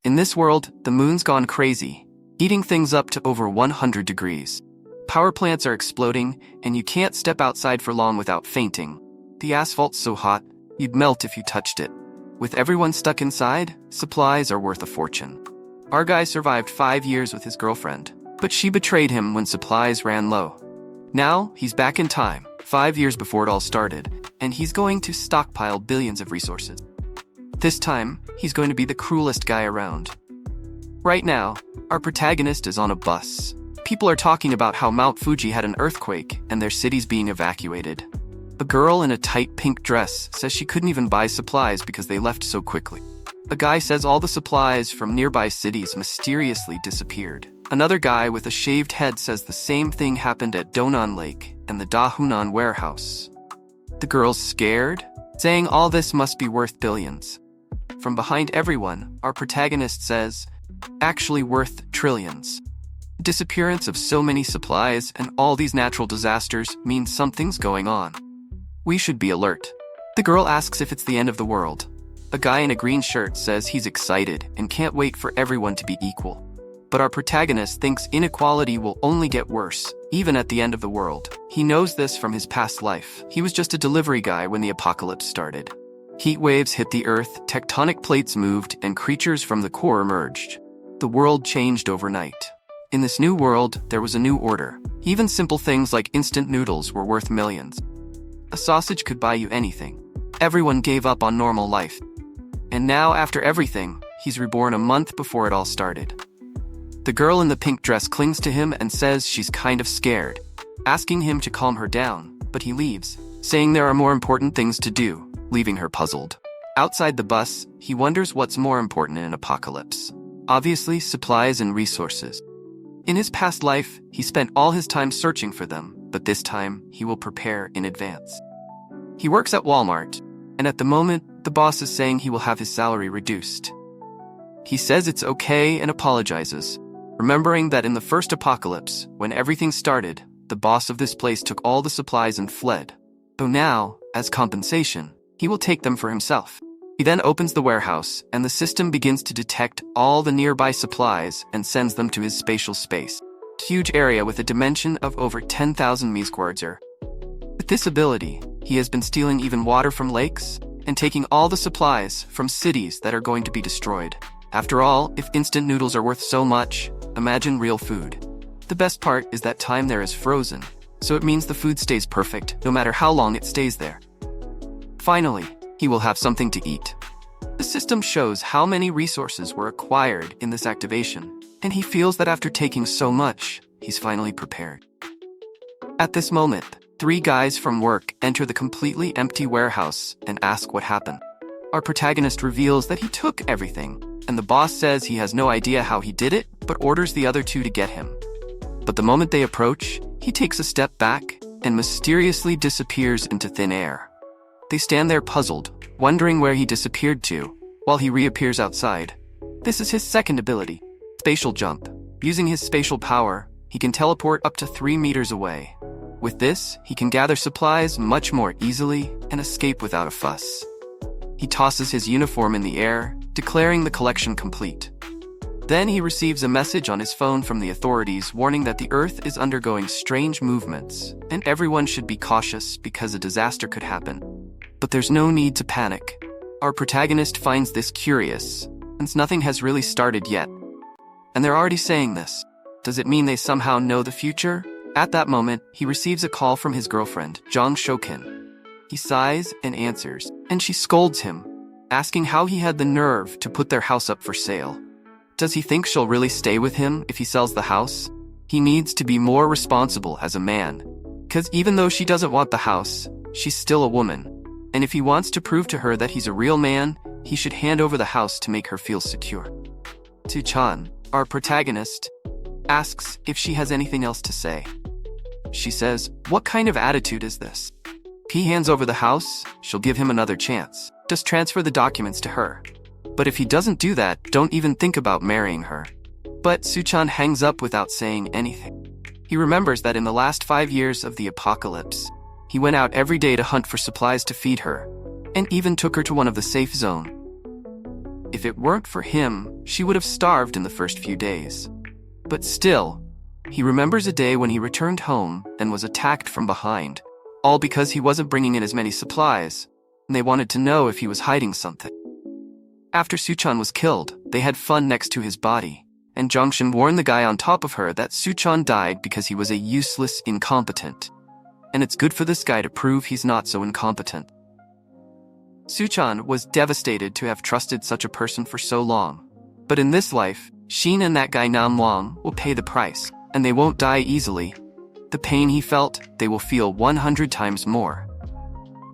In this world, the moon's gone crazy, heating things up to over 100 degrees. Power plants are exploding, and you can't step outside for long without fainting. The asphalt's so hot, you'd melt if you touched it. With everyone stuck inside, supplies are worth a fortune. Our guy survived 5 years with his girlfriend, but she betrayed him when supplies ran low. Now, he's back in time, 5 years before it all started, and he's going to stockpile billions of resources. This time, he's going to be the cruelest guy around. Right now, our protagonist is on a bus. People are talking about how Mount Fuji had an earthquake and their city's being evacuated. A girl in a tight pink dress says she couldn't even buy supplies because they left so quickly. A guy says all the supplies from nearby cities mysteriously disappeared. Another guy with a shaved head says the same thing happened at Donan Lake and the Dahunan warehouse. The girl's scared, saying all this must be worth billions. From behind everyone, our protagonist says, actually worth trillions. The disappearance of so many supplies and all these natural disasters means something's going on. We should be alert. The girl asks if it's the end of the world. A guy in a green shirt says he's excited and can't wait for everyone to be equal. But our protagonist thinks inequality will only get worse, even at the end of the world. He knows this from his past life. He was just a delivery guy when the apocalypse started. Heat waves hit the earth, tectonic plates moved, and creatures from the core emerged. The world changed overnight. In this new world, there was a new order. Even simple things like instant noodles were worth millions. A sausage could buy you anything. Everyone gave up on normal life. And now, after everything, he's reborn a month before it all started. The girl in the pink dress clings to him and says she's kind of scared, asking him to calm her down, but he leaves, saying there are more important things to do, leaving her puzzled. Outside the bus, he wonders what's more important in an apocalypse. Obviously, supplies and resources. In his past life, he spent all his time searching for them, but this time, he will prepare in advance. He works at Walmart, and at the moment, the boss is saying he will have his salary reduced. He says it's okay and apologizes, remembering that in the first apocalypse, when everything started, the boss of this place took all the supplies and fled. Though now, as compensation, he will take them for himself. He then opens the warehouse, and the system begins to detect all the nearby supplies and sends them to his spatial space. A huge area with a dimension of over 10,000 Miesquarzer. With this ability, he has been stealing even water from lakes and taking all the supplies from cities that are going to be destroyed. After all, if instant noodles are worth so much, imagine real food. The best part is that time there is frozen, so it means the food stays perfect no matter how long it stays there. Finally, he will have something to eat. The system shows how many resources were acquired in this activation, and he feels that after taking so much, he's finally prepared. At this moment, 3 guys from work enter the completely empty warehouse and ask what happened. Our protagonist reveals that he took everything, and the boss says he has no idea how he did it, but orders the other 2 to get him. But the moment they approach, he takes a step back and mysteriously disappears into thin air. They stand there puzzled, wondering where he disappeared to, while he reappears outside. This is his second ability, spatial jump. Using his spatial power, he can teleport up to 3 meters away. With this, he can gather supplies much more easily and escape without a fuss. He tosses his uniform in the air, declaring the collection complete. Then he receives a message on his phone from the authorities warning that the Earth is undergoing strange movements, and everyone should be cautious because a disaster could happen. But there's no need to panic. Our protagonist finds this curious, since nothing has really started yet. And they're already saying this. Does it mean they somehow know the future? At that moment, he receives a call from his girlfriend, Jang Shokin. He sighs and answers, and she scolds him, asking how he had the nerve to put their house up for sale. Does he think she'll really stay with him if he sells the house? He needs to be more responsible as a man. Because even though she doesn't want the house, she's still a woman. And if he wants to prove to her that he's a real man, he should hand over the house to make her feel secure. Tu-chan, our protagonist, asks if she has anything else to say. She says, "What kind of attitude is this?" If he hands over the house, she'll give him another chance. Just transfer the documents to her. But if he doesn't do that, don't even think about marrying her. But Suchan hangs up without saying anything. He remembers that in the last 5 years of the apocalypse, he went out every day to hunt for supplies to feed her, and even took her to one of the safe zone. If it weren't for him, she would have starved in the first few days. But still, he remembers a day when he returned home and was attacked from behind, all because he wasn't bringing in as many supplies, and they wanted to know if he was hiding something. After Suchan was killed, they had fun next to his body, and Jongshin warned the guy on top of her that Suchan died because he was a useless incompetent. And it's good for this guy to prove he's not so incompetent. Suchan was devastated to have trusted such a person for so long. But in this life, Shin and that guy Nam Wang will pay the price, and they won't die easily. The pain he felt, they will feel 100 times more.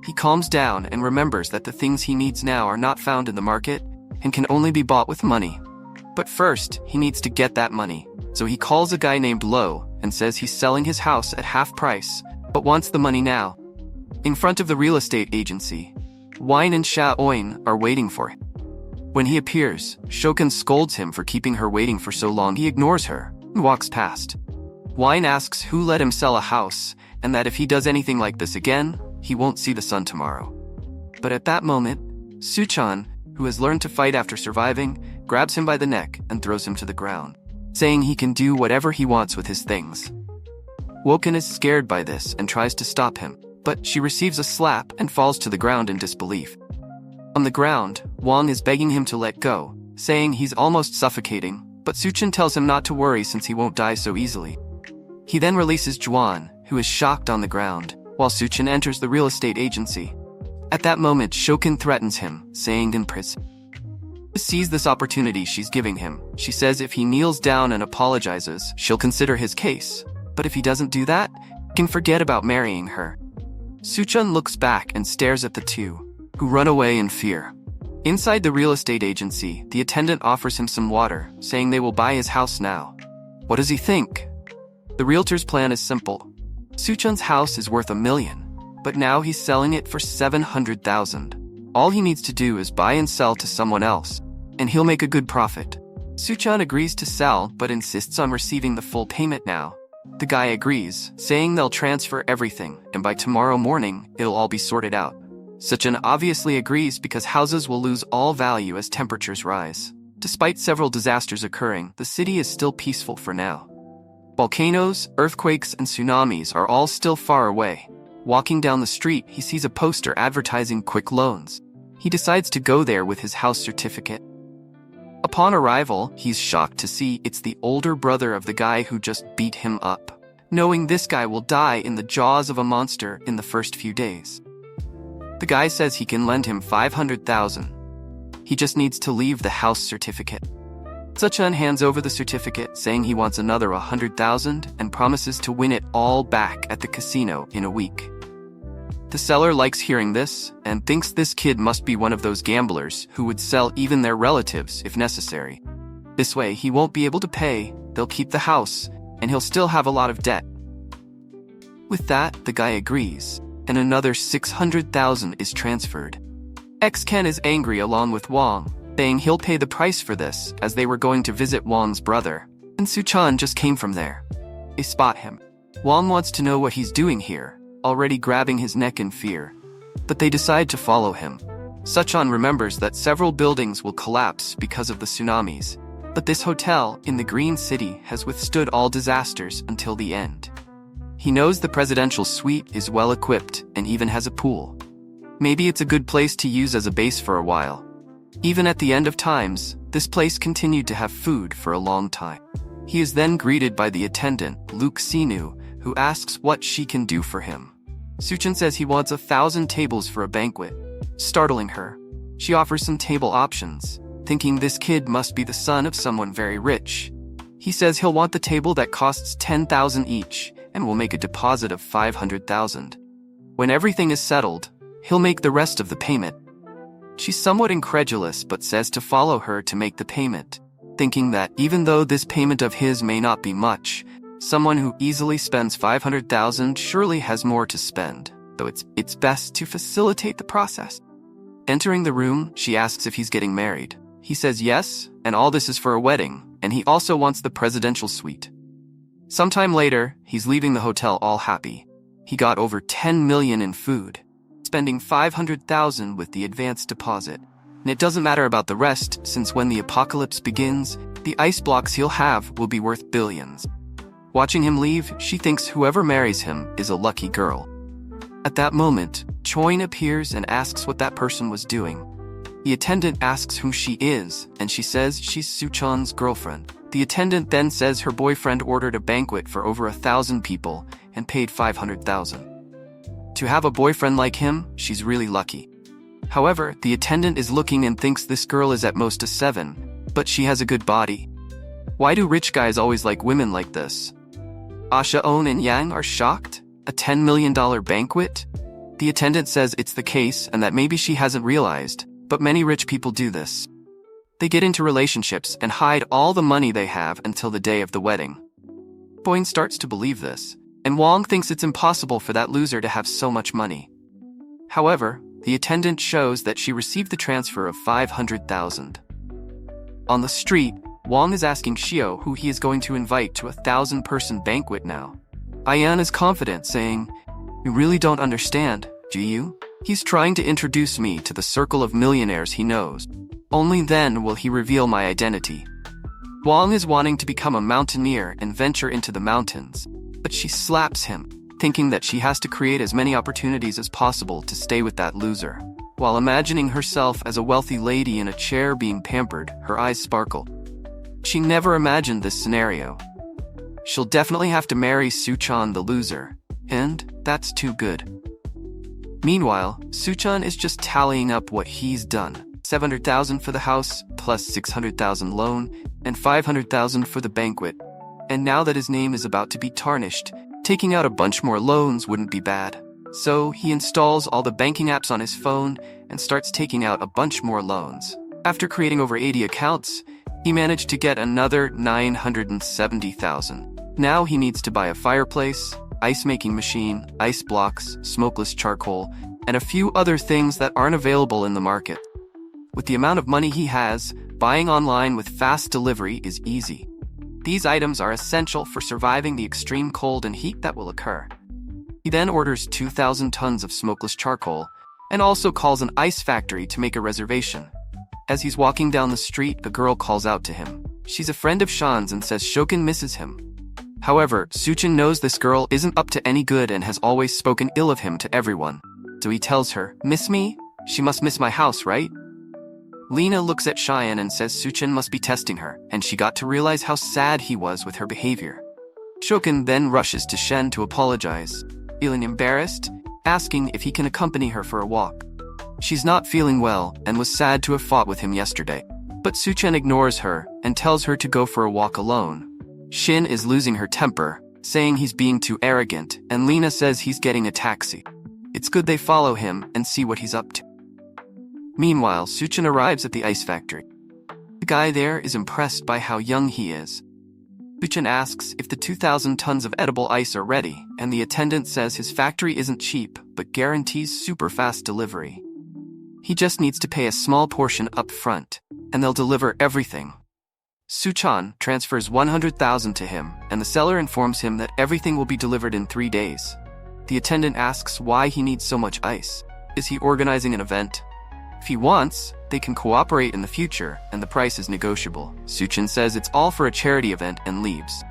He calms down and remembers that the things he needs now are not found in the market and can only be bought with money. But first, he needs to get that money, so he calls a guy named Lo and says he's selling his house at half price, but wants the money now. In front of the real estate agency, Wine and Sha Oin are waiting for him. When he appears, Shokan scolds him for keeping her waiting for so long. He ignores her and walks past. Wine asks who let him sell a house, and that if he does anything like this again, he won't see the sun tomorrow. But at that moment, Suchan, who has learned to fight after surviving, grabs him by the neck and throws him to the ground, saying he can do whatever he wants with his things. Woken is scared by this and tries to stop him, but she receives a slap and falls to the ground in disbelief. On the ground, Wang is begging him to let go, saying he's almost suffocating, but Suchan tells him not to worry since he won't die so easily. He then releases Juan, who is shocked on the ground, while Suchan enters the real estate agency. At that moment, Shokan threatens him, saying in prison. He sees this opportunity she's giving him. She says if he kneels down and apologizes, she'll consider his case. But if he doesn't do that, he can forget about marrying her. Suchan looks back and stares at the two, who run away in fear. Inside the real estate agency, the attendant offers him some water, saying they will buy his house now. What does he think? The realtor's plan is simple. Suchan's house is worth $1 million, but now he's selling it for $700,000. All he needs to do is buy and sell to someone else, and he'll make a good profit. Suchan agrees to sell, but insists on receiving the full payment now. The guy agrees, saying they'll transfer everything, and by tomorrow morning, it'll all be sorted out. Suchan obviously agrees because houses will lose all value as temperatures rise. Despite several disasters occurring, the city is still peaceful for now. Volcanoes, earthquakes, and tsunamis are all still far away. Walking down the street, he sees a poster advertising quick loans. He decides to go there with his house certificate. Upon arrival, he's shocked to see it's the older brother of the guy who just beat him up, knowing this guy will die in the jaws of a monster in the first few days. The guy says he can lend him $500,000. He just needs to leave the house certificate. Suchan hands over the certificate, saying he wants another $100,000 and promises to win it all back at the casino in a week. The seller likes hearing this and thinks this kid must be one of those gamblers who would sell even their relatives if necessary. This way, he won't be able to pay, they'll keep the house, and he'll still have a lot of debt. With that, the guy agrees, and another $600,000 is transferred. X-Ken is angry along with Wang, saying he'll pay the price for this as they were going to visit Wang's brother, and Suchan just came from there. They spot him. Wang wants to know what he's doing here, already grabbing his neck in fear, but they decide to follow him. Suchan remembers that several buildings will collapse because of the tsunamis, but this hotel in the Green City has withstood all disasters until the end. He knows the presidential suite is well equipped and even has a pool. Maybe it's a good place to use as a base for a while. Even at the end of times, this place continued to have food for a long time. He is then greeted by the attendant, Luke Sinu, who asks what she can do for him. Suchan says he wants 1,000 tables for a banquet. Startling her, she offers some table options, thinking this kid must be the son of someone very rich. He says he'll want the table that costs $10,000 each and will make a deposit of $500,000. When everything is settled, he'll make the rest of the payment. She's somewhat incredulous but says to follow her to make the payment, thinking that even though this payment of his may not be much, someone who easily spends $500,000 surely has more to spend, though it's best to facilitate the process. Entering the room, she asks if he's getting married. He says yes, and all this is for a wedding, and he also wants the presidential suite. Sometime later, he's leaving the hotel all happy. He got over $10 million in food, spending $500,000 with the advance deposit. And it doesn't matter about the rest, since when the apocalypse begins, the ice blocks he'll have will be worth billions. Watching him leave, she thinks whoever marries him is a lucky girl. At that moment, Choin appears and asks what that person was doing. The attendant asks who she is, and she says she's Suchon's girlfriend. The attendant then says her boyfriend ordered a banquet for over 1,000 people and paid 500,000. To have a boyfriend like him, she's really lucky. However, the attendant is looking and thinks this girl is at most a 7, but she has a good body. Why do rich guys always like women like this? Asha, On, and Yang are shocked. A $10 million banquet? The attendant says it's the case and that maybe she hasn't realized, but many rich people do this. They get into relationships and hide all the money they have until the day of the wedding. Boyne starts to believe this, and Wong thinks it's impossible for that loser to have so much money. However, the attendant shows that she received the transfer of 500,000. On the street, Wong is asking Shio who he is going to invite to a 1,000-person banquet now. Ayan is confident, saying, "You really don't understand, do you? He's trying to introduce me to the circle of millionaires he knows. Only then will he reveal my identity." Wong is wanting to become a mountaineer and venture into the mountains, but she slaps him, thinking that she has to create as many opportunities as possible to stay with that loser. While imagining herself as a wealthy lady in a chair being pampered, her eyes sparkle. She never imagined this scenario. She'll definitely have to marry Suchon the loser, and that's too good. Meanwhile, Suchon is just tallying up what he's done. 700,000 for the house, plus 600,000 loan, and 500,000 for the banquet. And now that his name is about to be tarnished, taking out a bunch more loans wouldn't be bad. So he installs all the banking apps on his phone and starts taking out a bunch more loans. After creating over 80 accounts, he managed to get another 970,000. Now he needs to buy a fireplace, ice-making machine, ice blocks, smokeless charcoal, and a few other things that aren't available in the market. With the amount of money he has, buying online with fast delivery is easy. These items are essential for surviving the extreme cold and heat that will occur. He then orders 2,000 tons of smokeless charcoal and also calls an ice factory to make a reservation. As he's walking down the street, a girl calls out to him. She's a friend of Shan's and says Shokin misses him. However, Suchin knows this girl isn't up to any good and has always spoken ill of him to everyone. So he tells her, "Miss me? She must miss my house, right?" Lena looks at Cheyenne and says Suchin must be testing her, and she got to realize how sad he was with her behavior. Shokin then rushes to Shen to apologize, feeling embarrassed, asking if he can accompany her for a walk. She's not feeling well and was sad to have fought with him yesterday, but Suchin ignores her and tells her to go for a walk alone. Shin is losing her temper, saying he's being too arrogant, and Lena says he's getting a taxi. It's good they follow him and see what he's up to. Meanwhile, Suchin arrives at the ice factory. The guy there is impressed by how young he is. Suchin asks if the 2,000 tons of edible ice are ready, and the attendant says his factory isn't cheap, but guarantees super fast delivery. He just needs to pay a small portion up front, and they'll deliver everything. Suchan transfers 100,000 to him, and the seller informs him that everything will be delivered in 3 days. The attendant asks why he needs so much ice. Is he organizing an event? If he wants, they can cooperate in the future, and the price is negotiable. Suchin says it's all for a charity event and leaves.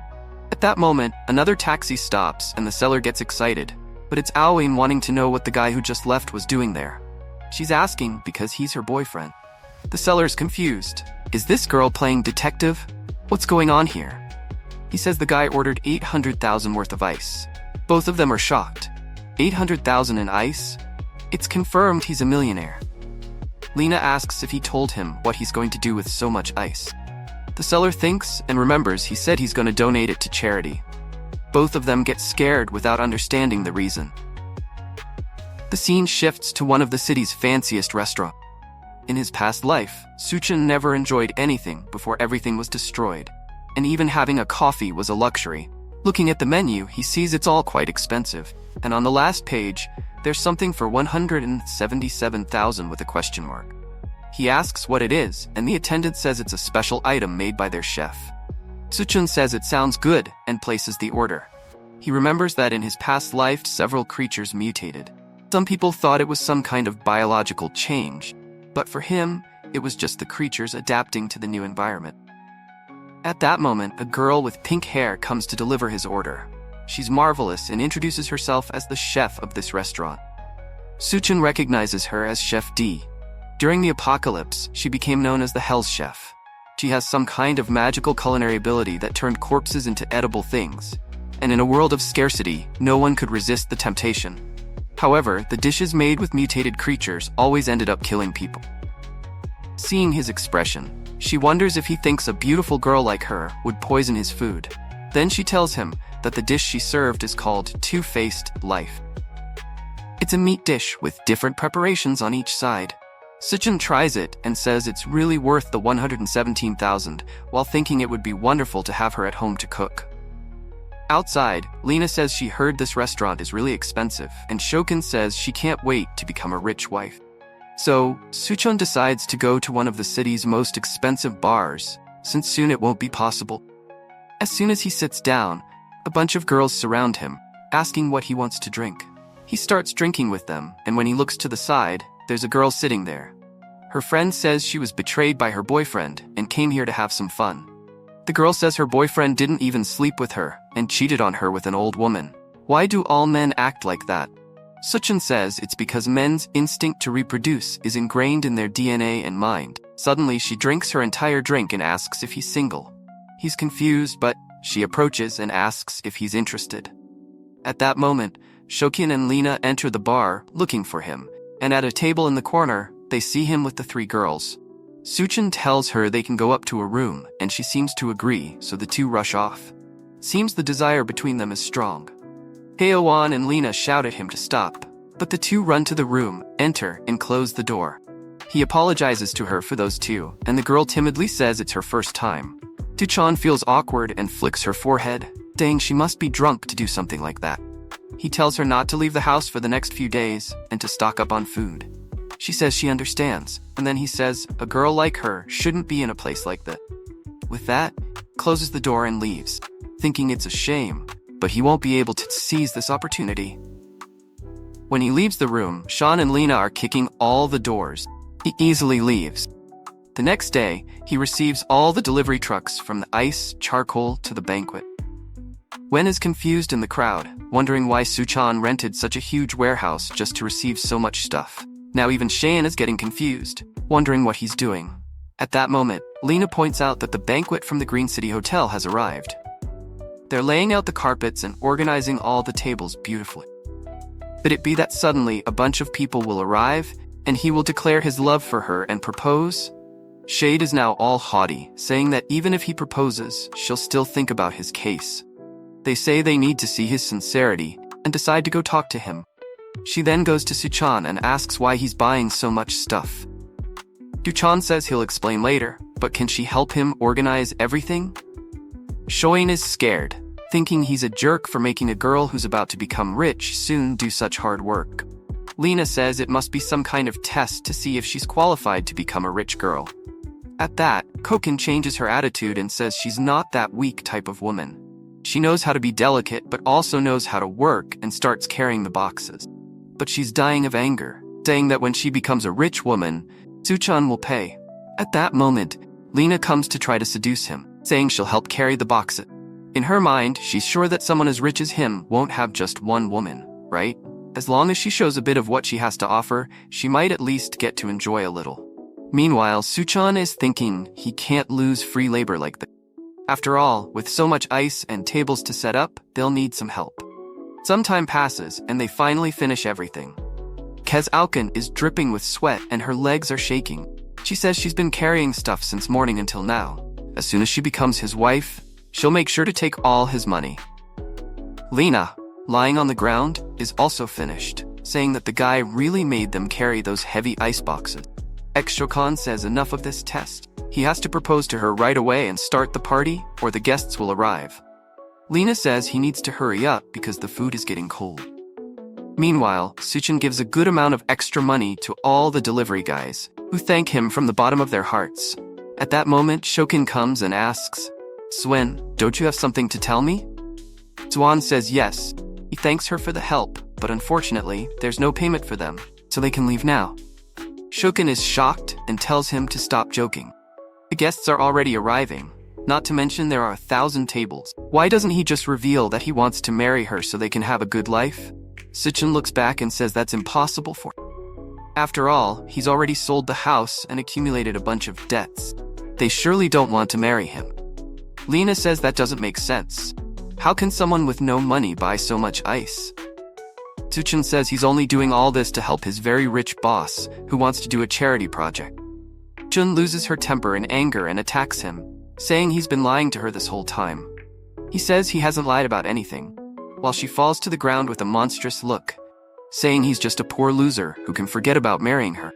At that moment, another taxi stops and the seller gets excited, but it's Aoin wanting to know what the guy who just left was doing there. She's asking because he's her boyfriend. The seller's confused. Is this girl playing detective? What's going on here? He says the guy ordered 800,000 worth of ice. Both of them are shocked. 800,000 in ice? It's confirmed he's a millionaire. Lena asks if he told him what he's going to do with so much ice. The seller thinks and remembers he said he's going to donate it to charity. Both of them get scared without understanding the reason. The scene shifts to one of the city's fanciest restaurants. In his past life, Suchin never enjoyed anything before everything was destroyed, and even having a coffee was a luxury. Looking at the menu, he sees it's all quite expensive, and on the last page, there's something for 177,000 with a question mark. He asks what it is, and the attendant says it's a special item made by their chef. Suchun says it sounds good and places the order. He remembers that in his past life, several creatures mutated. Some people thought it was some kind of biological change, but for him, It was just the creatures adapting to the new environment. At that moment, a girl with pink hair comes to deliver his order. She's marvelous and introduces herself as the chef of this restaurant. Suchun recognizes her as Chef D. During the apocalypse, she became known as the Hell's Chef. She has some kind of magical culinary ability that turned corpses into edible things. And in a world of scarcity, no one could resist the temptation. However, the dishes made with mutated creatures always ended up killing people. Seeing his expression, she wonders if he thinks a beautiful girl like her would poison his food. Then she tells him that the dish she served is called Two-Faced Life. It's a meat dish with different preparations on each side. Suchun tries it and says it's really worth the 117,000, while thinking it would be wonderful to have her at home to cook. Outside, Lena says she heard this restaurant is really expensive, and Shokin says she can't wait to become a rich wife. So, Suchun decides to go to one of the city's most expensive bars, since soon it won't be possible. As soon as he sits down, a bunch of girls surround him, asking what he wants to drink. He starts drinking with them, and when he looks to the side, there's a girl sitting there. Her friend says she was betrayed by her boyfriend and came here to have some fun. The girl says her boyfriend didn't even sleep with her and cheated on her with an old woman. Why do all men act like that? Suchun says it's because men's instinct to reproduce is ingrained in their DNA and mind. Suddenly, she drinks her entire drink and asks if he's single. He's confused, but she approaches and asks if he's interested. At that moment, Shokin and Lena enter the bar looking for him, and at a table in the corner, they see him with the three girls. Suchun tells her they can go up to a room, and she seems to agree, so the two rush off. Seems the desire between them is strong. Haeowon and Lena shout at him to stop, but the two run to the room, enter, and close the door. He apologizes to her for those two, and the girl timidly says it's her first time. Duchan feels awkward and flicks her forehead. Dang, she must be drunk to do something like that. He tells her not to leave the house for the next few days and to stock up on food. She says she understands, and then he says a girl like her shouldn't be in a place like that. With that, closes the door and leaves, thinking it's a shame, but he won't be able to seize this opportunity. When he leaves the room, Sean and Lena are kicking all the doors. He easily leaves. The next day, he receives all the delivery trucks from the ice, charcoal to the banquet. Wen is confused in the crowd, wondering why Suchan rented such a huge warehouse just to receive so much stuff. Now even Cheyenne is getting confused, wondering what he's doing. At that moment, Lena points out that the banquet from the Green City Hotel has arrived. They're laying out the carpets and organizing all the tables beautifully. But it be that suddenly a bunch of people will arrive, and he will declare his love for her and propose? Shade is now all haughty, saying that even if he proposes, she'll still think about his case. They say they need to see his sincerity, and decide to go talk to him. She then goes to Suchan and asks why he's buying so much stuff. Duchan says he'll explain later, but can she help him organize everything? Shoin is scared, thinking he's a jerk for making a girl who's about to become rich soon do such hard work. Lena says it must be some kind of test to see if she's qualified to become a rich girl. At that, Koken changes her attitude and says she's not that weak type of woman. She knows how to be delicate but also knows how to work and starts carrying the boxes. But she's dying of anger, saying that when she becomes a rich woman, Suchan will pay. At that moment, Lena comes to try to seduce him, saying she'll help carry the boxes. In her mind, she's sure that someone as rich as him won't have just one woman, right? As long as she shows a bit of what she has to offer, she might at least get to enjoy a little. Meanwhile, Suchan is thinking he can't lose free labor like that. After all, with so much ice and tables to set up, they'll need some help. Some time passes, and they finally finish everything. Kezauken is dripping with sweat and her legs are shaking. She says she's been carrying stuff since morning until now. As soon as she becomes his wife, she'll make sure to take all his money. Lena, lying on the ground, is also finished, saying that the guy really made them carry those heavy ice boxes. Ex-Shokan says enough of this test. He has to propose to her right away and start the party, or the guests will arrive. Lena says he needs to hurry up because the food is getting cold. Meanwhile, Suchan gives a good amount of extra money to all the delivery guys, who thank him from the bottom of their hearts. At that moment, Shokin comes and asks, Swen, don't you have something to tell me? Zuan says yes. He thanks her for the help, but unfortunately, there's no payment for them, so they can leave now. Shokin is shocked and tells him to stop joking. The guests are already arriving, not to mention there are 1,000 tables. Why doesn't he just reveal that he wants to marry her so they can have a good life? Suchun looks back and says that's impossible for him. After all, he's already sold the house and accumulated a bunch of debts. They surely don't want to marry him. Lena says that doesn't make sense. How can someone with no money buy so much ice? Suchun says he's only doing all this to help his very rich boss, who wants to do a charity project. Jun loses her temper in anger and attacks him, saying he's been lying to her this whole time. He says he hasn't lied about anything, while she falls to the ground with a monstrous look, saying he's just a poor loser who can forget about marrying her.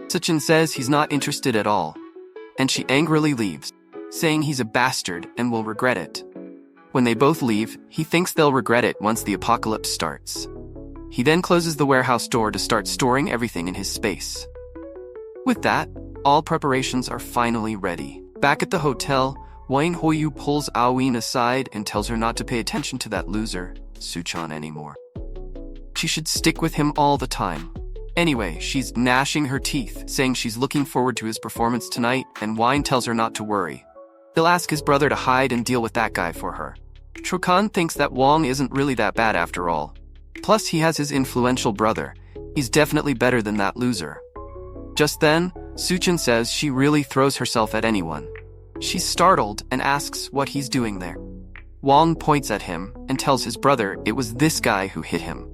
Suchun says he's not interested at all, and she angrily leaves, saying he's a bastard and will regret it. When they both leave, he thinks they'll regret it once the apocalypse starts. He then closes the warehouse door to start storing everything in his space. With that, all preparations are finally ready. Back at the hotel, Wang Hoyu pulls Aoin aside and tells her not to pay attention to that loser, Suchun, anymore. She should stick with him all the time. Anyway, she's gnashing her teeth, saying she's looking forward to his performance tonight, and Wang tells her not to worry. He'll ask his brother to hide and deal with that guy for her. Trokan thinks that Wang isn't really that bad after all. Plus, he has his influential brother. He's definitely better than that loser. Just then, Suchun says she really throws herself at anyone. She's startled and asks what he's doing there. Wang points at him and tells his brother it was this guy who hit him.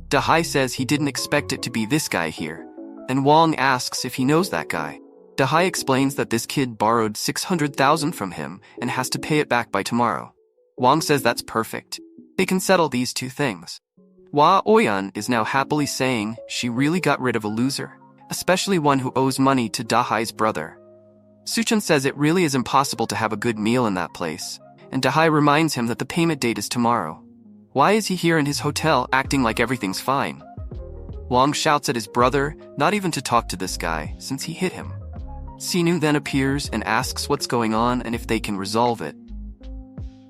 Dahai says he didn't expect it to be this guy here, and Wang asks if he knows that guy. Dahai explains that this kid borrowed 600,000 from him and has to pay it back by tomorrow. Wang says that's perfect. They can settle these two things. Hua Oyan is now happily saying she really got rid of a loser, especially one who owes money to Dahai's brother. Suchun says it really is impossible to have a good meal in that place, and Dahai reminds him that the payment date is tomorrow. Why is he here in his hotel acting like everything's fine? Wang shouts at his brother not even to talk to this guy since he hit him. Sinu then appears and asks what's going on and if they can resolve it.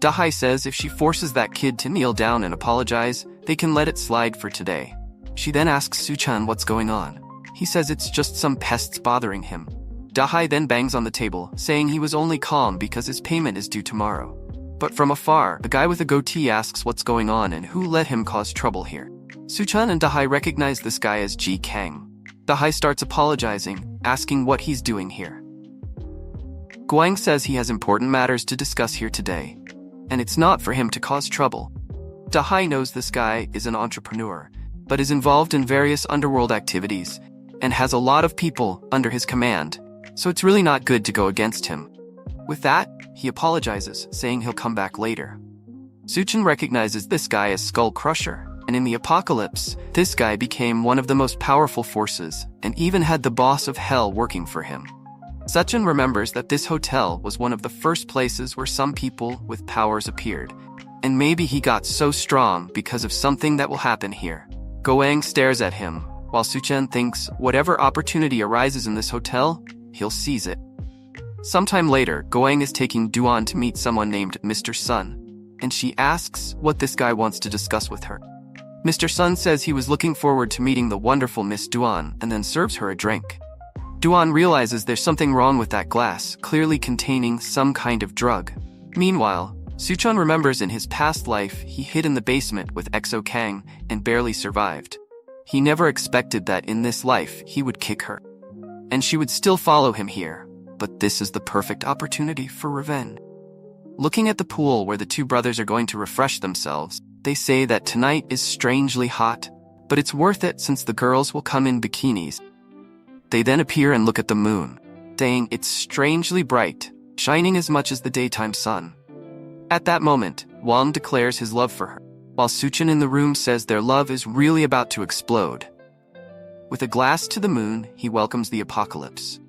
Dahai says if she forces that kid to kneel down and apologize, they can let it slide for today. She then asks Suchun what's going on. He says it's just some pests bothering him. Dahai then bangs on the table, saying he was only calm because his payment is due tomorrow. But from afar, a guy with a goatee asks what's going on and who let him cause trouble here. Suchun and Dahai recognize this guy as Ji Kang. Dahai starts apologizing, asking what he's doing here. Guang says he has important matters to discuss here today, and it's not for him to cause trouble. Dahai knows this guy is an entrepreneur, but is involved in various underworld activities, and has a lot of people under his command, so it's really not good to go against him. With that, he apologizes, saying he'll come back later. Suchun recognizes this guy as Skull Crusher, and in the apocalypse, this guy became one of the most powerful forces, and even had the boss of hell working for him. Suchun remembers that this hotel was one of the first places where some people with powers appeared, and maybe he got so strong because of something that will happen here. Goang stares at him, while Suchun thinks whatever opportunity arises in this hotel, he'll seize it. Sometime later, Goang is taking Duan to meet someone named Mr. Sun, and she asks what this guy wants to discuss with her. Mr. Sun says he was looking forward to meeting the wonderful Miss Duan and then serves her a drink. Duan realizes there's something wrong with that glass, clearly containing some kind of drug. Meanwhile, Suchun remembers in his past life he hid in the basement with Exo Kang and barely survived. He never expected that in this life he would kick her, and she would still follow him here. But this is the perfect opportunity for revenge. Looking at the pool where the two brothers are going to refresh themselves, they say that tonight is strangely hot, but it's worth it since the girls will come in bikinis. They then appear and look at the moon, saying it's strangely bright, shining as much as the daytime sun. At that moment, Wang declares his love for her, while Suchun in the room says their love is really about to explode. With a glass to the moon, he welcomes the apocalypse.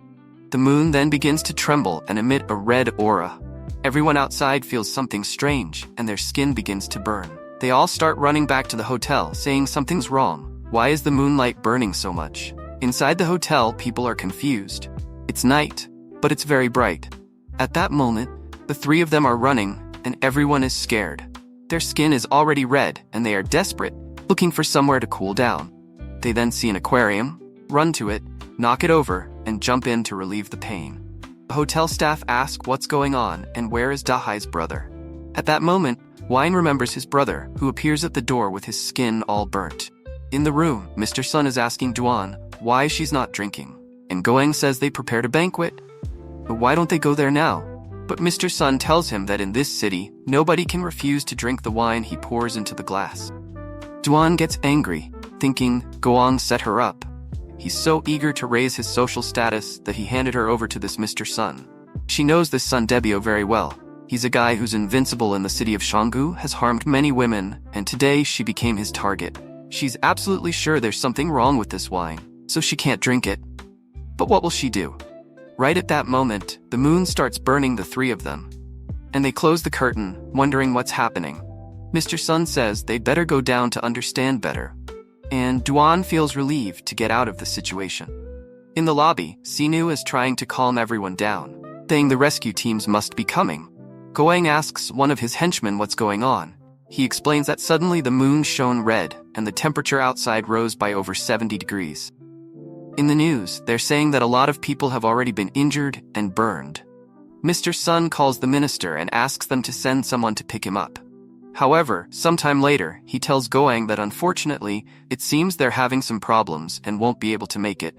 The moon then begins to tremble and emit a red aura. Everyone outside feels something strange, and their skin begins to burn. They all start running back to the hotel, saying something's wrong. Why is the moonlight burning so much? Inside the hotel, people are confused. It's night, but it's very bright. At that moment, the three of them are running, and everyone is scared. Their skin is already red, and they are desperate, looking for somewhere to cool down. They then see an aquarium, run to it, knock it over, and jump in to relieve the pain. The hotel staff ask what's going on and where is Dahai's brother. At that moment, Wine remembers his brother, who appears at the door with his skin all burnt. In the room, Mr. Sun is asking Duan why she's not drinking, and Goeng says they prepared a banquet. But why don't they go there now? But Mr. Sun tells him that in this city, nobody can refuse to drink the wine he pours into the glass. Duan gets angry, thinking Goeng set her up. He's so eager to raise his social status that he handed her over to this Mr. Sun. She knows this Sun Debio very well. He's a guy who's invincible in the city of Shanggu, has harmed many women, and today she became his target. She's absolutely sure there's something wrong with this wine, so she can't drink it. But what will she do? Right at that moment, the moon starts burning the three of them. And they close the curtain, wondering what's happening. Mr. Sun says they'd better go down to understand better. And Duan feels relieved to get out of the situation. In the lobby, Sinu is trying to calm everyone down, saying the rescue teams must be coming. Goeng asks one of his henchmen what's going on. He explains that suddenly the moon shone red and the temperature outside rose by over 70 degrees. In the news, they're saying that a lot of people have already been injured and burned. Mr. Sun calls the minister and asks them to send someone to pick him up. However, sometime later, he tells Goeng that unfortunately, it seems they're having some problems and won't be able to make it.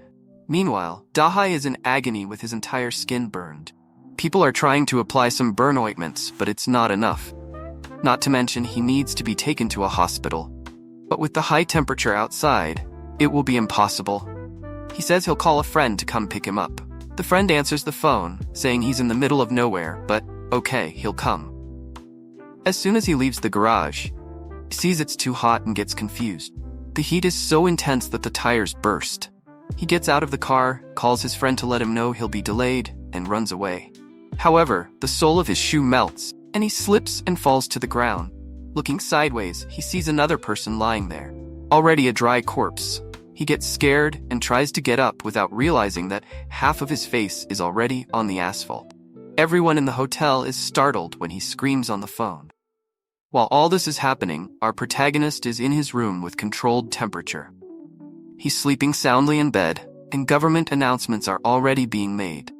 Meanwhile, Dahai is in agony with his entire skin burned. People are trying to apply some burn ointments, but it's not enough. Not to mention he needs to be taken to a hospital. But with the high temperature outside, it will be impossible. He says he'll call a friend to come pick him up. The friend answers the phone, saying he's in the middle of nowhere, but okay, he'll come. As soon as he leaves the garage, he sees it's too hot and gets confused. The heat is so intense that the tires burst. He gets out of the car, calls his friend to let him know he'll be delayed, and runs away. However, the sole of his shoe melts, and he slips and falls to the ground. Looking sideways, he sees another person lying there, already a dry corpse. He gets scared and tries to get up without realizing that half of his face is already on the asphalt. Everyone in the hotel is startled when he screams on the phone. While all this is happening, our protagonist is in his room with controlled temperature. He's sleeping soundly in bed, and government announcements are already being made.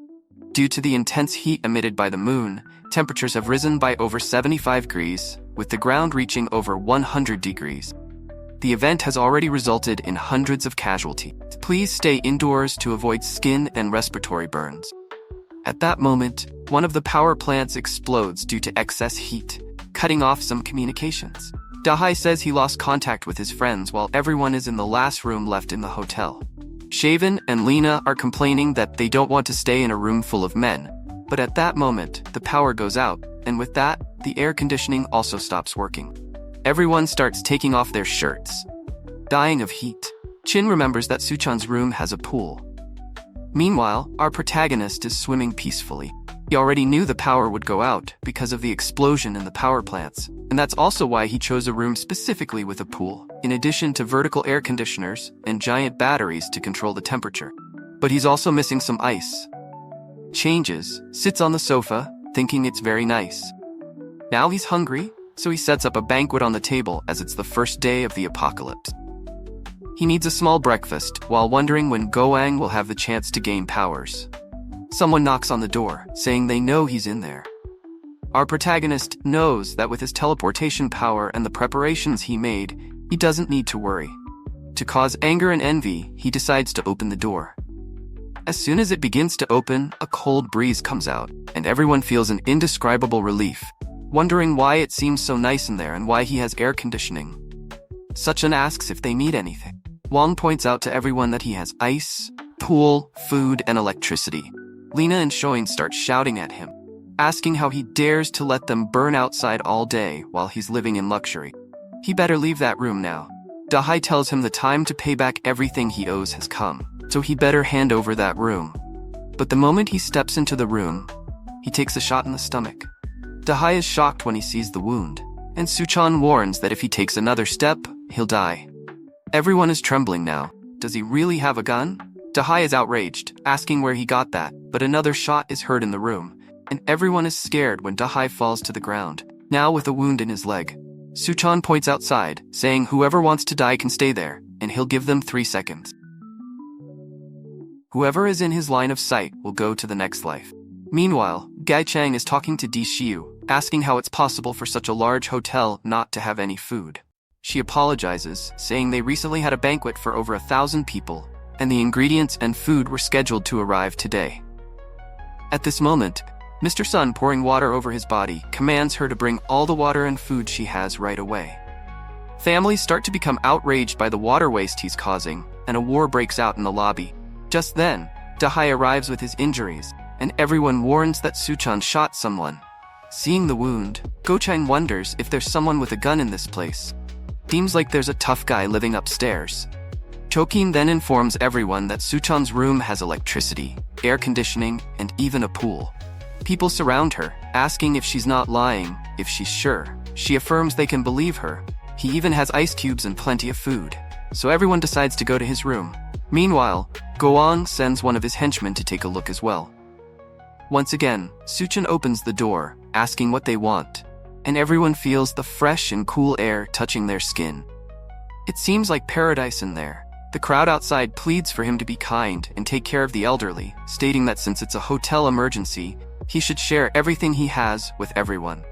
Due to the intense heat emitted by the moon, temperatures have risen by over 75 degrees, with the ground reaching over 100 degrees. The event has already resulted in hundreds of casualties. Please stay indoors to avoid skin and respiratory burns. At that moment, one of the power plants explodes due to excess heat, cutting off some communications. Dahai says he lost contact with his friends while everyone is in the last room left in the hotel. Shaven and Lena are complaining that they don't want to stay in a room full of men. But at that moment, the power goes out, and with that, the air conditioning also stops working. Everyone starts taking off their shirts, dying of heat. Chin remembers that Suchan's room has a pool. Meanwhile, our protagonist is swimming peacefully. He already knew the power would go out because of the explosion in the power plants, and that's also why he chose a room specifically with a pool, in addition to vertical air conditioners and giant batteries to control the temperature. But he's also missing some ice. Changes, sits on the sofa, thinking it's very nice. Now he's hungry, so he sets up a banquet on the table as it's the first day of the apocalypse. He needs a small breakfast while wondering when Goeng will have the chance to gain powers. Someone knocks on the door, saying they know he's in there. Our protagonist knows that with his teleportation power and the preparations he made, he doesn't need to worry. To cause anger and envy, he decides to open the door. As soon as it begins to open, a cold breeze comes out, and everyone feels an indescribable relief, wondering why it seems so nice in there and why he has air conditioning. Suchan asks if they need anything. Wang points out to everyone that he has ice, pool, food, and electricity. Lena and Shoin start shouting at him, asking how he dares to let them burn outside all day while he's living in luxury. He better leave that room now. Dahai tells him the time to pay back everything he owes has come, so he better hand over that room. But the moment he steps into the room, he takes a shot in the stomach. Dahai is shocked when he sees the wound, and Suchan warns that if he takes another step, he'll die. Everyone is trembling now. Does he really have a gun? Dahai is outraged, asking where he got that, but another shot is heard in the room, and everyone is scared when Dahai falls to the ground, now with a wound in his leg. Suchan points outside, saying whoever wants to die can stay there, and he'll give them 3 seconds. Whoever is in his line of sight will go to the next life. Meanwhile, Gai Chang is talking to Di Xiu, asking how it's possible for such a large hotel not to have any food. She apologizes, saying they recently had a banquet for over 1,000 people, and the ingredients and food were scheduled to arrive today. At this moment, Mr. Sun, pouring water over his body, commands her to bring all the water and food she has right away. Families start to become outraged by the water waste he's causing, and a war breaks out in the lobby. Just then, Dahai arrives with his injuries, and everyone warns that Suchan shot someone. Seeing the wound, Gochang wonders if there's someone with a gun in this place. Seems like there's a tough guy living upstairs. Chokin then informs everyone that Suchan's room has electricity, air conditioning, and even a pool. People surround her, asking if she's not lying, if she's sure. She affirms they can believe her. He even has ice cubes and plenty of food. So everyone decides to go to his room. Meanwhile, Goang sends one of his henchmen to take a look as well. Once again, Suchan opens the door, asking what they want, and everyone feels the fresh and cool air touching their skin. It seems like paradise in there. The crowd outside pleads for him to be kind and take care of the elderly, stating that since it's a hotel emergency, he should share everything he has with everyone.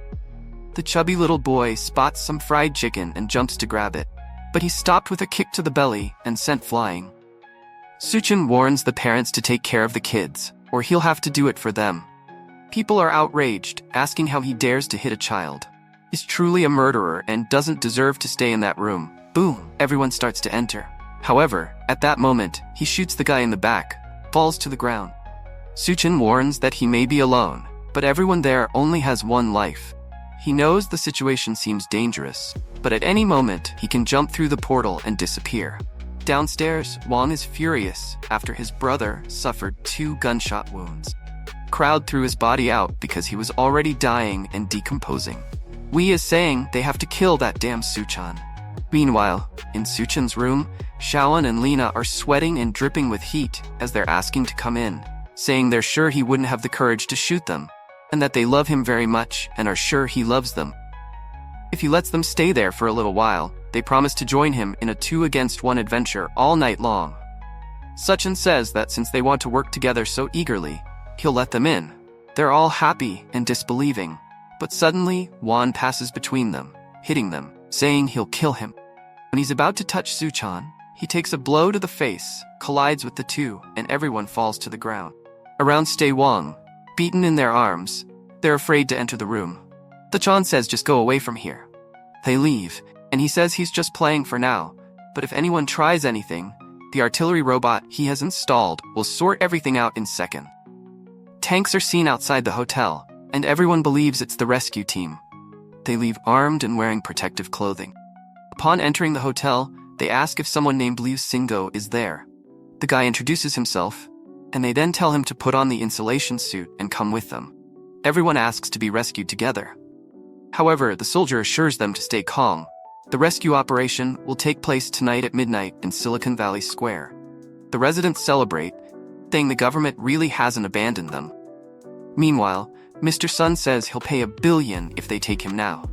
The chubby little boy spots some fried chicken and jumps to grab it, but he's stopped with a kick to the belly and sent flying. Suchan warns the parents to take care of the kids, or he'll have to do it for them. People are outraged, asking how he dares to hit a child. He's truly a murderer and doesn't deserve to stay in that room. Boom! Everyone starts to enter. However, at that moment, he shoots the guy in the back, falls to the ground. Suchan warns that he may be alone, but everyone there only has one life. He knows the situation seems dangerous, but at any moment, he can jump through the portal and disappear. Downstairs, Wang is furious after his brother suffered 2 gunshot wounds. Crowd threw his body out because he was already dying and decomposing. Wei is saying they have to kill that damn Suchan. Meanwhile, in Suchan's room, Shaoan and Lina are sweating and dripping with heat as they're asking to come in, saying they're sure he wouldn't have the courage to shoot them, and that they love him very much and are sure he loves them. If he lets them stay there for a little while, they promise to join him in a 2-against-1 adventure all night long. Suchan says that since they want to work together so eagerly, he'll let them in. They're all happy and disbelieving, but suddenly, Wan passes between them, hitting them, saying he'll kill him. When he's about to touch Suchan, he takes a blow to the face, collides with the two, and everyone falls to the ground. Around stay Wang, beaten in their arms. They're afraid to enter the room. The Chan says just go away from here. They leave, and he says he's just playing for now, but if anyone tries anything, the artillery robot he has installed will sort everything out in seconds. Tanks are seen outside the hotel, and everyone believes it's the rescue team. They leave armed and wearing protective clothing. Upon entering the hotel, they ask if someone named Liu Xinggo is there. The guy introduces himself, and they then tell him to put on the insulation suit and come with them. Everyone asks to be rescued together. However, the soldier assures them to stay calm. The rescue operation will take place tonight at midnight in Silicon Valley Square. The residents celebrate, saying the government really hasn't abandoned them. Meanwhile, Mr. Sun says he'll pay $1 billion if they take him now.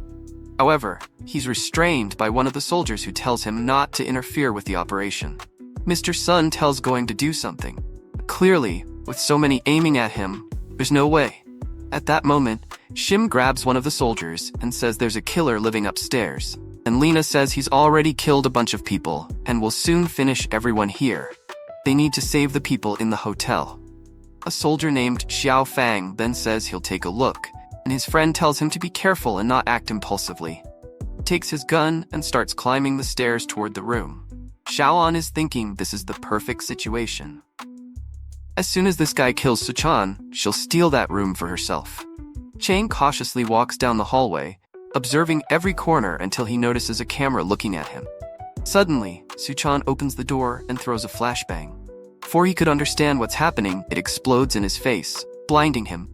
However, he's restrained by one of the soldiers who tells him not to interfere with the operation. Mr. Sun tells Going to do something. Clearly, with so many aiming at him, there's no way. At that moment, Shim grabs one of the soldiers and says there's a killer living upstairs, and Lena says he's already killed a bunch of people and will soon finish everyone here. They need to save the people in the hotel. A soldier named Xiao Fang then says he'll take a look, and his friend tells him to be careful and not act impulsively. Takes his gun and starts climbing the stairs toward the room. Xiaoan is thinking this is the perfect situation. As soon as this guy kills Suchan, she'll steal that room for herself. Chang cautiously walks down the hallway, observing every corner until he notices a camera looking at him. Suddenly, Suchan opens the door and throws a flashbang. Before he could understand what's happening, it explodes in his face, blinding him.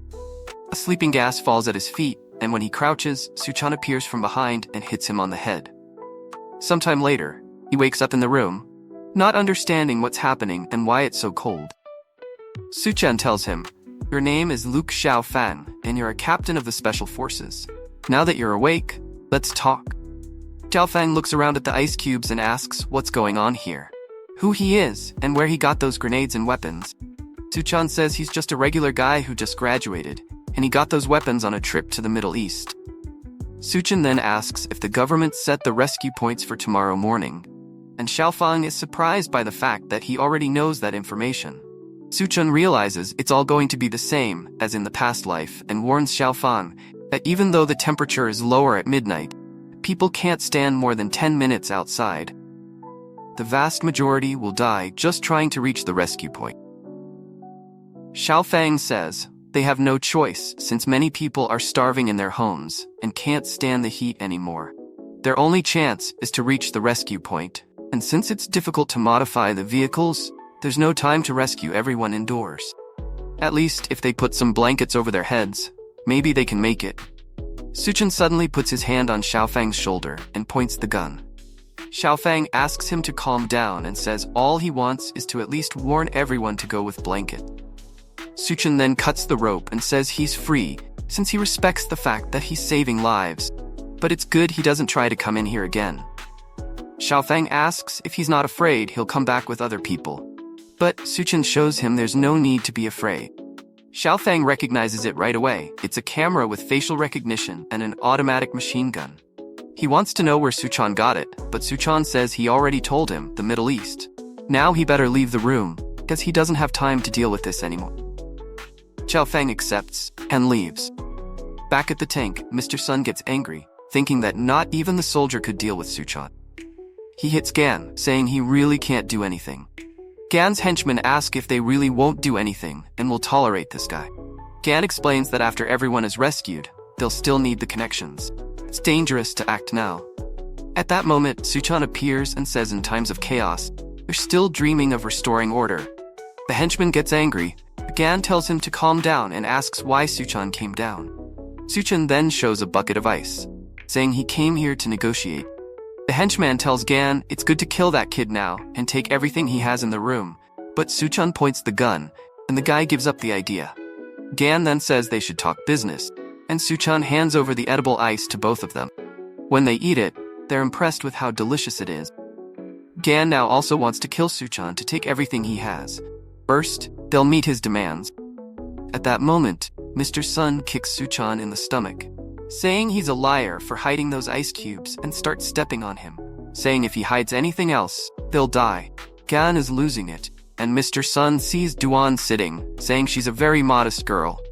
A sleeping gas falls at his feet, and when he crouches, Suchan appears from behind and hits him on the head. Sometime later, he wakes up in the room, not understanding what's happening and why it's so cold. Suchan tells him, "Your name is Luke Xiao Fan, and you're a captain of the Special Forces. Now that you're awake, let's talk." Xiao Fang looks around at the ice cubes and asks what's going on here. who he is and where he got those grenades and weapons. Suchan says he's just a regular guy who just graduated, and he got those weapons on a trip to the Middle East. Suchan then asks if the government set the rescue points for tomorrow morning, and Xiaofang is surprised by the fact that he already knows that information. Suchan realizes it's all going to be the same as in the past life and warns Xiaofang that even though the temperature is lower at midnight, people can't stand more than 10 minutes outside. The vast majority will die just trying to reach the rescue point. Xiaofang says they have no choice since many people are starving in their homes and can't stand the heat anymore. Their only chance is to reach the rescue point, and since it's difficult to modify the vehicles, there's no time to rescue everyone indoors. At least if they put some blankets over their heads, maybe they can make it. Suchan suddenly puts his hand on Xiaofang's shoulder and points the gun. Xiaofang asks him to calm down and says all he wants is to at least warn everyone to go with blanket. Suchan then cuts the rope and says he's free since he respects the fact that he's saving lives, but it's good he doesn't try to come in here again. Xiaofang asks if he's not afraid he'll come back with other people, but Suchan shows him there's no need to be afraid. Xiaofang recognizes it right away. It's a camera with facial recognition and an automatic machine gun. He wants to know where Suchan got it, but Suchan says he already told him, the Middle East. Now he better leave the room, because he doesn't have time to deal with this anymore. Xiaofang accepts and leaves. Back at the tank, Mr. Sun gets angry, thinking that not even the soldier could deal with Suchan. He hits Gan, saying he really can't do anything. Gan's henchmen ask if they really won't do anything and will tolerate this guy. Gan explains that after everyone is rescued, they'll still need the connections. It's dangerous to act now. At that moment, Suchan appears and says in times of chaos, they're still dreaming of restoring order. The henchman gets angry. Gan tells him to calm down and asks why Suchan came down. Suchan then shows a bucket of ice, saying he came here to negotiate. The henchman tells Gan it's good to kill that kid now and take everything he has in the room, but Suchan points the gun, and the guy gives up the idea. Gan then says they should talk business, and Suchan hands over the edible ice to both of them. When they eat it, they're impressed with how delicious it is. Gan now also wants to kill Suchan to take everything he has. First, they'll meet his demands. At that moment, Mr. Sun kicks Suchan in the stomach, saying he's a liar for hiding those ice cubes and starts stepping on him, saying if he hides anything else, they'll die. Gan is losing it, and Mr. Sun sees Duan sitting, saying she's a very modest girl.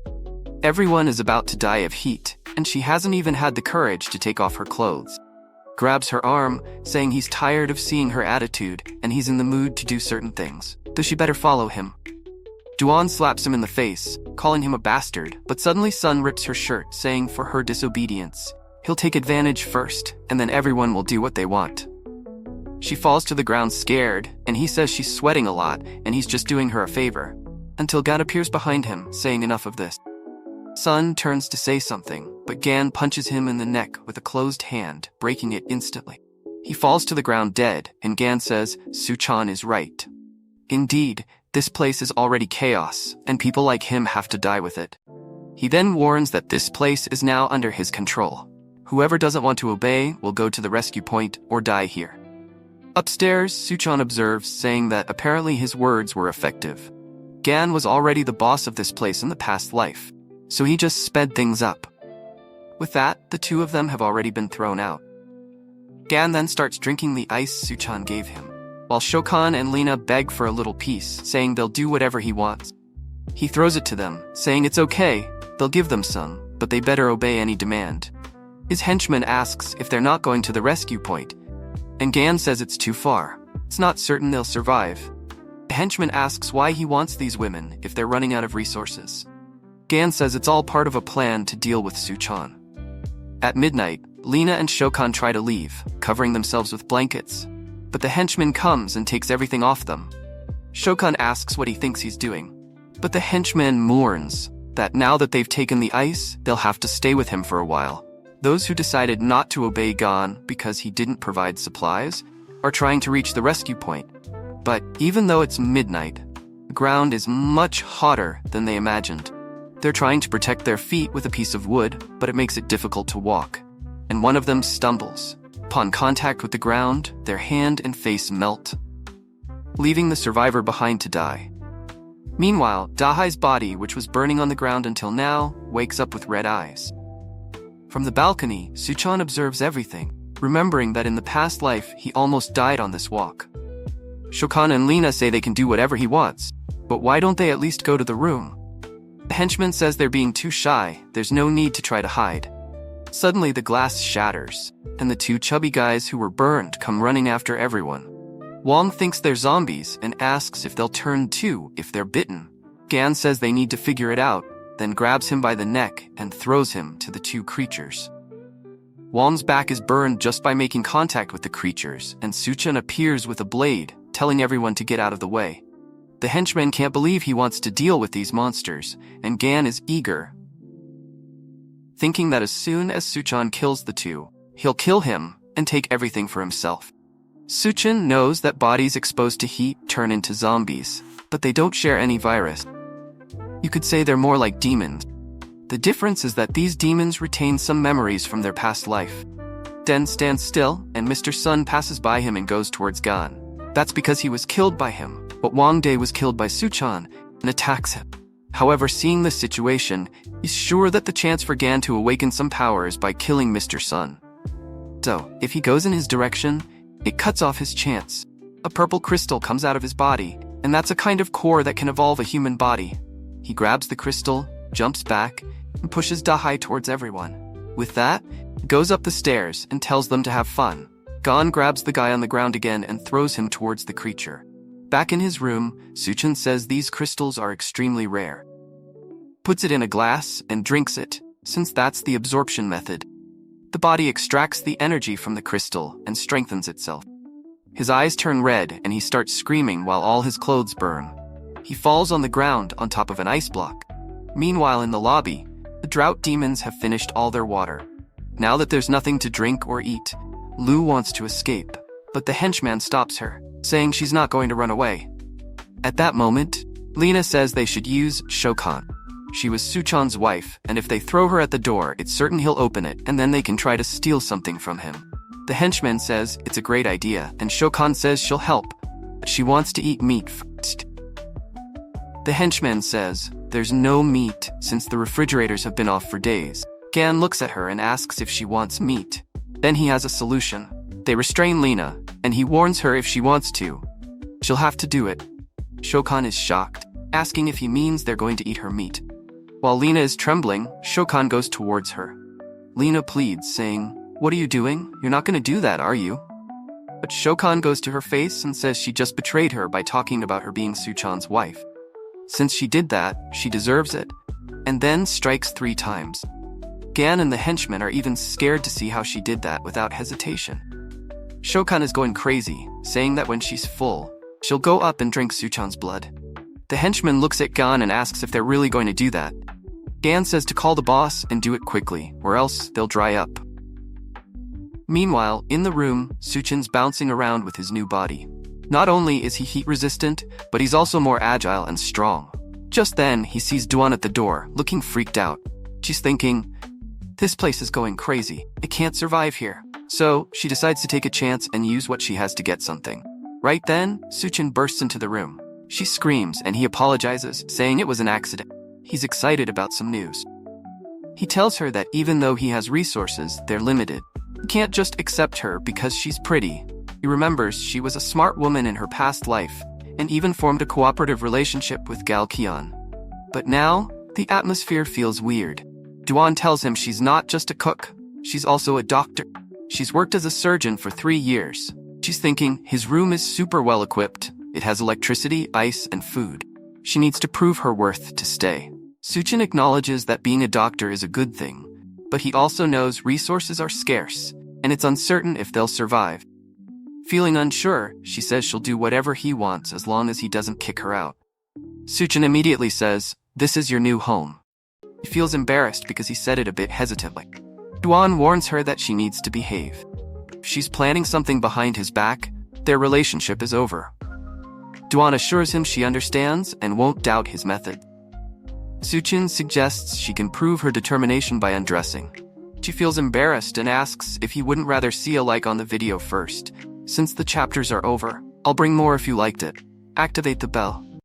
Everyone is about to die of heat, and she hasn't even had the courage to take off her clothes. Grabs her arm, saying he's tired of seeing her attitude and he's in the mood to do certain things, though she better follow him. Duan slaps him in the face, calling him a bastard, but suddenly Sun rips her shirt, saying for her disobedience, he'll take advantage first, and then everyone will do what they want. She falls to the ground scared, and he says she's sweating a lot, and he's just doing her a favor, until Gan appears behind him, saying enough of this. Sun turns to say something, but Gan punches him in the neck with a closed hand, breaking it instantly. He falls to the ground dead, and Gan says Suchan is right. Indeed, this place is already chaos, and people like him have to die with it. He then warns that this place is now under his control. Whoever doesn't want to obey will go to the rescue point or die here. Upstairs, Suchan observes, saying that apparently his words were effective. Gan was already the boss of this place in the past life, so he just sped things up. With that, the two of them have already been thrown out. Gan then starts drinking the ice Suchan gave him, while Shokan and Lina beg for a little peace, saying they'll do whatever he wants. He throws it to them, saying it's okay, they'll give them some, but they better obey any demand. His henchman asks if they're not going to the rescue point, and Gan says it's too far. It's not certain they'll survive. The henchman asks why he wants these women if they're running out of resources. Gan says it's all part of a plan to deal with Suchan. At midnight, Lina and Shokan try to leave, covering themselves with blankets, but the henchman comes and takes everything off them. Shokan asks what he thinks he's doing, but the henchman mourns that now that they've taken the ice, they'll have to stay with him for a while. Those who decided not to obey Gan because he didn't provide supplies are trying to reach the rescue point. But even though it's midnight, the ground is much hotter than they imagined. They're trying to protect their feet with a piece of wood, but it makes it difficult to walk, and one of them stumbles. Upon contact with the ground, their hand and face melt. leaving the survivor behind to die. Meanwhile, Dahai's body, which was burning on the ground until now, wakes up with red eyes. From the balcony, Suchan observes everything, remembering that in the past life he almost died on this walk. Shokan and Lena say they can do whatever he wants, but why don't they at least go to the room? The henchman says they're being too shy, there's no need to try to hide. Suddenly the glass shatters, and the two chubby guys who were burned come running after everyone. Wong thinks they're zombies and asks if they'll turn too if they're bitten. Gan says they need to figure it out, then grabs him by the neck and throws him to the two creatures. Wong's back is burned just by making contact with the creatures, and Suchan appears with a blade, telling everyone to get out of the way. The henchman can't believe he wants to deal with these monsters, and Gan is eager, thinking that as soon as Suchan kills the two, he'll kill him and take everything for himself. Suchan knows that bodies exposed to heat turn into zombies, but they don't share any virus. You could say they're more like demons. The difference is that these demons retain some memories from their past life. Den stands still, and Mr. Sun passes by him and goes towards Gan. That's because he was killed by him, but Wang Day was killed by Suchan and attacks him. However, seeing the situation, he's sure that the chance for Gan to awaken some power is by killing Mr. Sun. So, if he goes in his direction, it cuts off his chance. A purple crystal comes out of his body, and that's a kind of core that can evolve a human body. He grabs the crystal, jumps back, and pushes Dahai towards everyone. With that, he goes up the stairs and tells them to have fun. Gan grabs the guy on the ground again and throws him towards the creature. Back in his room, Suchan says these crystals are extremely rare. Puts it in a glass and drinks it, since that's the absorption method. The body extracts the energy from the crystal and strengthens itself. His eyes turn red and he starts screaming while all his clothes burn. He falls on the ground on top of an ice block. Meanwhile, in the lobby, the drought demons have finished all their water. Now that there's nothing to drink or eat, Lu wants to escape, but the henchman stops her, saying she's not going to run away. At that moment, Lena says they should use Shokan. She was Suchan's wife, and if they throw her at the door, it's certain he'll open it, and then they can try to steal something from him. The henchman says it's a great idea, and Shokan says she'll help, but she wants to eat meat first. The henchman says there's no meat since the refrigerators have been off for days. Gan looks at her and asks if she wants meat. Then he has a solution. They restrain Lena, and he warns her if she wants to, she'll have to do it. Shokan is shocked, asking if he means they're going to eat her meat. While Lena is trembling, Shokan goes towards her. Lena pleads, saying, "What are you doing? You're not going to do that, are you?" But Shokan goes to her face and says she just betrayed her by talking about her being Suchan's wife. Since she did that, she deserves it, and then strikes 3 times. Gan and the henchmen are even scared to see how she did that without hesitation. Shokan is going crazy, saying that when she's full, she'll go up and drink Suchan's blood. The henchman looks at Gan and asks if they're really going to do that. Gan says to call the boss and do it quickly, or else they'll dry up. Meanwhile, in the room, Suchan's bouncing around with his new body. Not only is he heat-resistant, but he's also more agile and strong. Just then, he sees Duan at the door, looking freaked out. She's thinking, this place is going crazy. I can't survive here. So, she decides to take a chance and use what she has to get something. Right then, Suchan bursts into the room. She screams and he apologizes, saying it was an accident. He's excited about some news. He tells her that even though he has resources, they're limited. He can't just accept her because she's pretty. He remembers she was a smart woman in her past life, and even formed a cooperative relationship with Gal Kian. But now, the atmosphere feels weird. Duan tells him she's not just a cook, she's also a doctor. She's worked as a surgeon for 3 years. She's thinking his room is super well equipped. It has electricity, ice, and food. She needs to prove her worth to stay. Suchan acknowledges that being a doctor is a good thing, but he also knows resources are scarce, and it's uncertain if they'll survive. Feeling unsure, she says she'll do whatever he wants as long as he doesn't kick her out. Suchan immediately says, "This is your new home." He feels embarrassed because he said it a bit hesitantly. Duan warns her that she needs to behave. If she's planning something behind his back, their relationship is over. Duan assures him she understands and won't doubt his method. Suchan suggests she can prove her determination by undressing. She feels embarrassed and asks if he wouldn't rather see a like on the video first, since the chapters are over. I'll bring more if you liked it. Activate the bell.